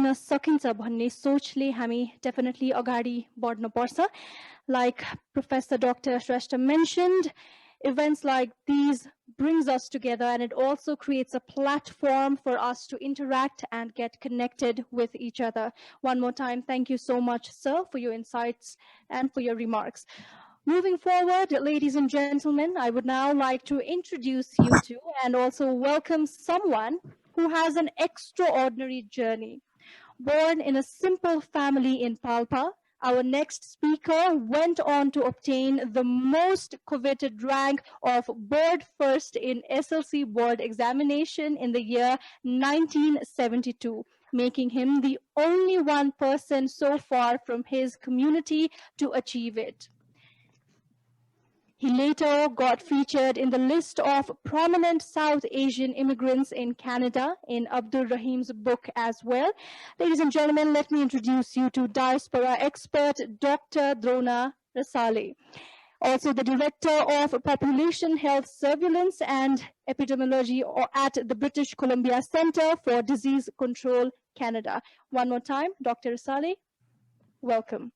दिन सकिन्छ भन्ने सोचले हामी definitely अगाडि बढ्नुपर्छ. Like Professor Dr. Shrestha mentioned, events like these brings us together, and it also creates a platform for us to interact and get connected with each other. One more time, thank you so much, sir, for your insights and for your remarks. Moving forward, ladies and gentlemen, I would now like to introduce you to and also welcome someone who has an extraordinary journey. Born in a simple family in Palpa, our next speaker went on to obtain the most coveted rank of board first in SLC board examination in the year 1972, making him the only one person so far from his community to achieve it. He later got featured in the list of prominent South Asian immigrants in Canada in Abdul Rahim's book as well. Ladies and gentlemen, let me introduce you to diaspora expert Dr. Drona Rasali, also the Director of Population Health Surveillance and Epidemiology at the British Columbia Centre for Disease Control, Canada. One more time, Dr. Rasali, welcome.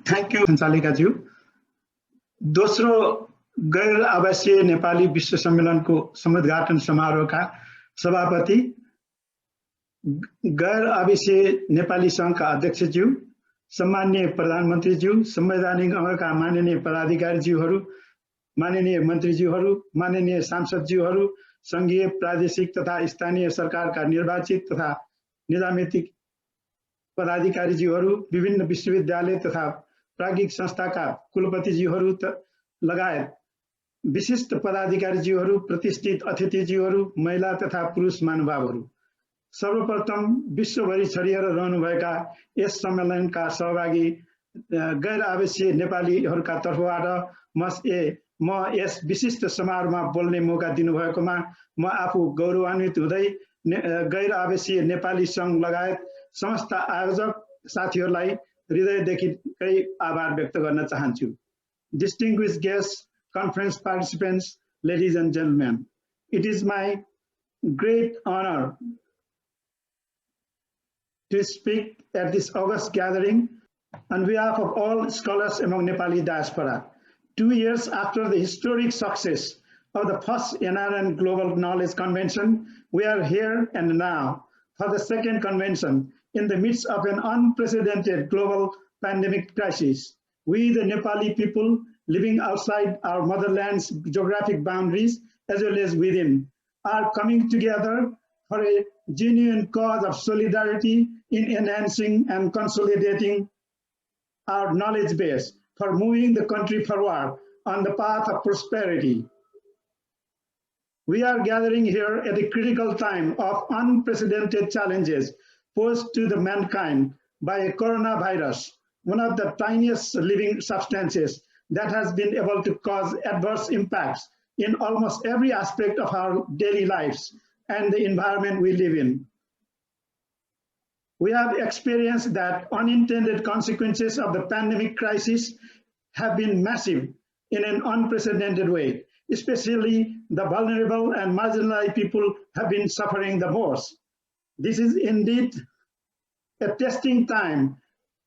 Thank you, Sansalika-ज्यू. दोस्रो गैर आवासीय नेपाली विश्व सम्मेलनको समुद्घाटन समारोहका सभापति, गैर आवासीय नेपाली संघका अध्यक्षज्यू, सम्माननीय प्रधानमन्त्रीज्यू, संवैधानिक अङ्गका माननीय पदाधिकारीज्यूहरू, माननीय मन्त्रीज्यूहरू, माननीय सांसदज्यूहरू, संघीय प्रादेशिक तथा स्थानीय सरकारका निर्वाचित तथा निजामितिक पदाधिकारीज्यूहरू, विभिन्न विश्वविद्यालय तथा प्राज्ञिक संस्थाका कुलपतिज्यूहरू लगायत विशिष्ट पदाधिकारीज्यूहरू, प्रतिष्ठित अतिथिज्यूहरू, महिला तथा पुरुष महानुभावहरू, सर्वप्रथम विश्वभरि छरिएर रहनुभएका यस सम्मेलनका सहभागी गैर आवासीय नेपालीहरूका तर्फबाट म यस विशिष्ट समारोहमा बोल्ने मौका दिनुभएकोमा म आफू गौरवान्वित हुँदै गैर आवासीय नेपाली संघ लगायत समस्त आयोजक साथीहरूलाई हृदयदेखिकै आभार व्यक्त गर्न चाहन्छु. Distinguished guests, conference participants, ladies and gentlemen, it is my great honor to speak at this August gathering on behalf of all scholars among Nepali diaspora. 2 years after the historic success of the first NRN Global Knowledge Convention, we are here and now for the second convention in the midst of an unprecedented global pandemic crisis. We, the Nepali people living outside our motherland's geographic boundaries as well as within, are coming together for a genuine cause of solidarity in enhancing and consolidating our knowledge base for moving the country forward on the path of prosperity. We are gathering here at a critical time of unprecedented challenges posed to the mankind by a coronavirus, one of the tiniest living substances that has been able to cause adverse impacts in almost every aspect of our daily lives and the environment we live in. We have experienced that unintended consequences of the pandemic crisis have been massive in an unprecedented way. Especially the vulnerable and marginalized people have been suffering the most. This is indeed a testing time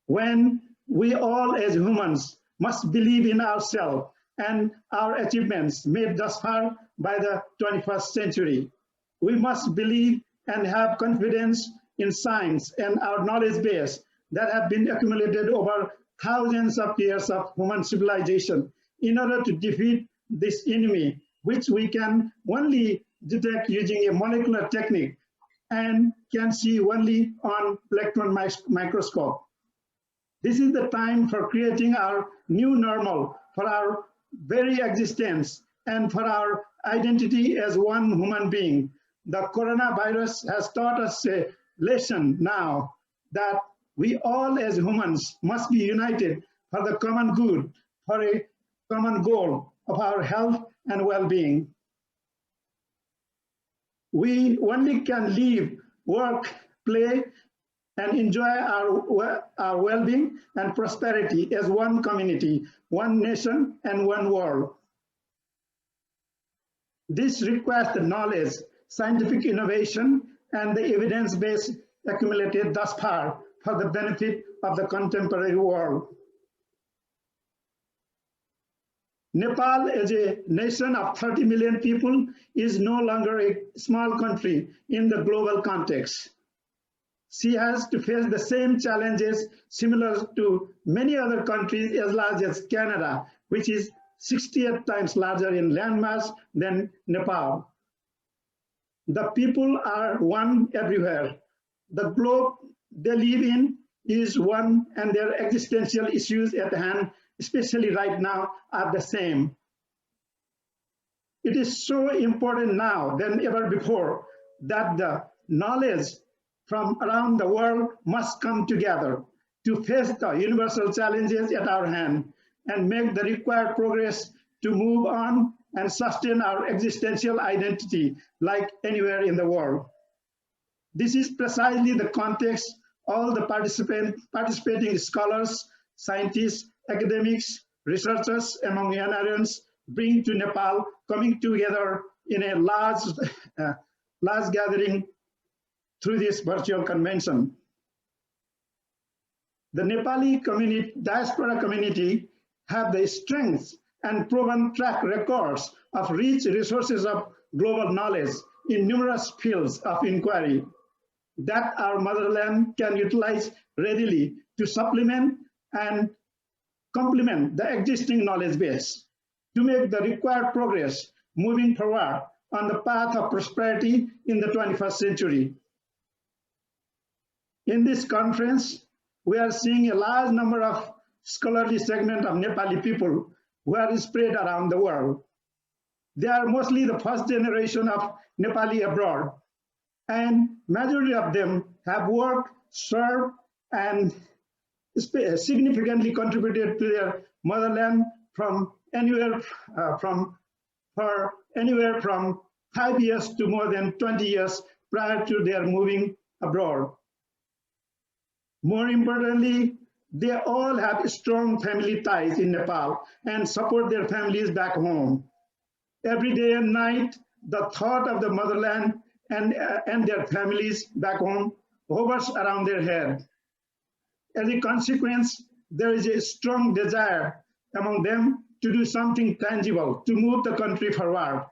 when we all as humans must believe in ourselves and our achievements made thus far by the 21st century. We must believe and have confidence in science and our knowledge base that have been accumulated over thousands of years of human civilization in order to defeat this enemy, which we can only detect using a molecular technique and can see only on electron microscope. This is the time for creating our new normal for our very existence and for our identity as one human being. The coronavirus has taught us a lesson now that we all as humans must be united for the common good, for a common goal of our health and well-being. We only can live, work, play, and enjoy our well-being and prosperity as one community, one nation, and one world. This requires the knowledge, scientific innovation, and the evidence-based accumulated thus far for the benefit of the contemporary world. Nepal, as a nation of 30 million people, is no longer a small country in the global context. She has to face the same challenges similar to many other countries as large as Canada, which is 68 times larger in landmass than Nepal. The people are one everywhere. The globe they live in is one, and their existential issues at hand, especially right now, are the same. It is so important now than ever before that the knowledge from around the world must come together to face the universal challenges at our hand and make the required progress to move on and sustain our existential identity like anywhere in the world. This is precisely the context all the participating scholars, scientists, academics, researchers among NRNs bring to Nepal, coming together in a large gathering through this virtual convention. The Nepali diaspora community have the strengths and proven track records of rich resources of global knowledge in numerous fields of inquiry that our motherland can utilize readily to supplement and complement the existing knowledge base to make the required progress moving forward on the path of prosperity in the 21st century. In this conference, we are seeing a large number of scholarly segment of Nepali people who are spread around the world. They are mostly the first generation of Nepali abroad, and majority of them have worked, served, and significantly contributed to their motherland from anywhere from 5 years to more than 20 years prior to their moving abroad. More importantly, they all have strong family ties in Nepal and support their families back home. Every day and night, the thought of the motherland and their families back home hovers around their head. As a consequence, there is a strong desire among them to do something tangible to move the country forward.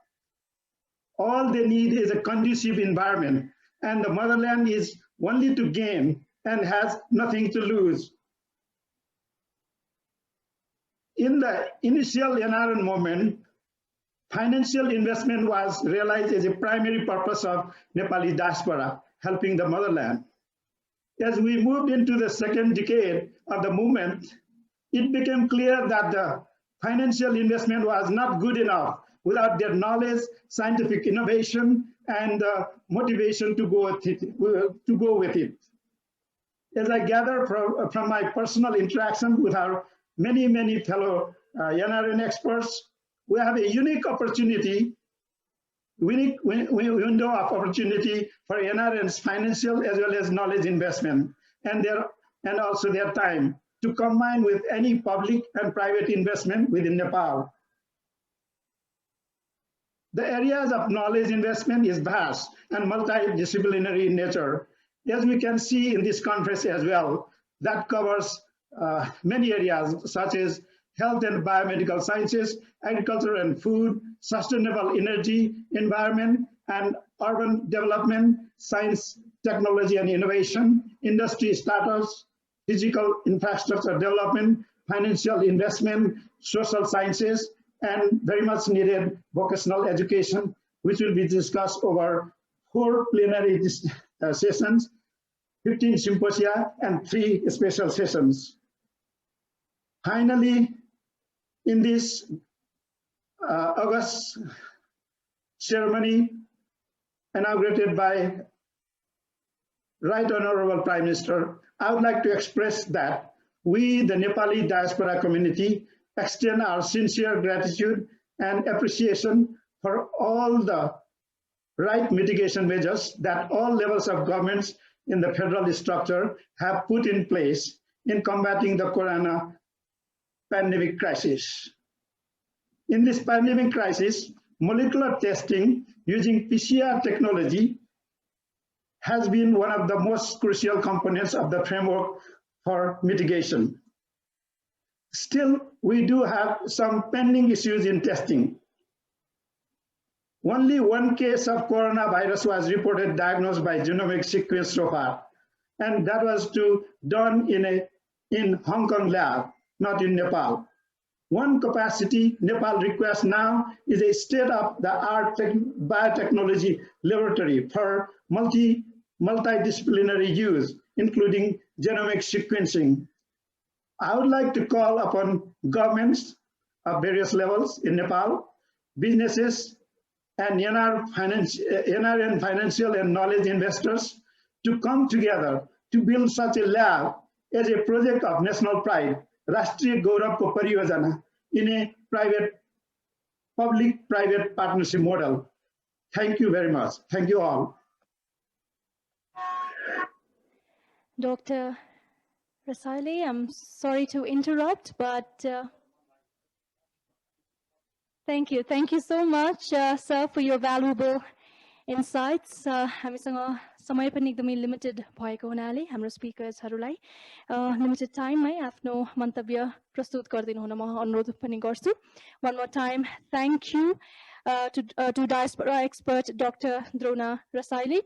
All they need is a conducive environment, and the motherland is only to gain and has nothing to lose. In the initial NRN movement, financial investment was realized as a primary purpose of Nepali diaspora, helping the motherland. As we moved into the second decade of the movement, it became clear that the financial investment was not good enough without their knowledge, scientific innovation, and motivation to go with it. As I gather from my personal interaction with our many fellow NRN experts, we have a unique window of opportunity for NRN's financial as well as knowledge investment and also their time to combine with any public and private investment within Nepal. The areas of knowledge investment is vast and multidisciplinary in nature, as we can see in this conference as well. That covers many areas such as health and biomedical sciences, agriculture and food, sustainable energy, environment and urban development, science, technology and innovation, industry startups, physical infrastructure development, financial investment, social sciences, and very much needed vocational education, which will be discussed over 4 plenary sessions, 15 symposia, and 3 special sessions. Finally, in this August ceremony inaugurated by Right Honorable Prime Minister, I would like to express that we, the Nepali diaspora community, extend our sincere gratitude and appreciation for all the right mitigation measures that all levels of governments in the federal structure have put in place in combating the corona pandemic crisis. In this pandemic crisis, molecular testing using PCR technology has been one of the most crucial components of the framework for mitigation. Still, we do have some pending issues in testing. Only one case of coronavirus was reported diagnosed by genomic sequence so far, and that was done in Hong Kong lab, not in Nepal. One capacity Nepal requests now is a state-of-the-art biotechnology laboratory for multidisciplinary use, including genomic sequencing. I would like to call upon governments of various levels in Nepal, businesses, and NRN financial and knowledge investors to come together to build such a lab as a project of national pride, Rashtriya Gaurav ko Pariyojana, in a public-private partnership model. Thank you very much. Thank you all. Dr. Rasali, I'm sorry to interrupt, but thank you. Thank you so much, sir, for your valuable insights. हामीसँग समय पनि एकदमै limited भएको हुनाले हाम्रो स्पिकर्सहरूलाई limited टाइममै आफ्नो मन्तव्य प्रस्तुत गरिदिनु हुन म अनुरोध पनि गर्छु. One more time, thank you to Diaspora expert Dr. Drona Rasali.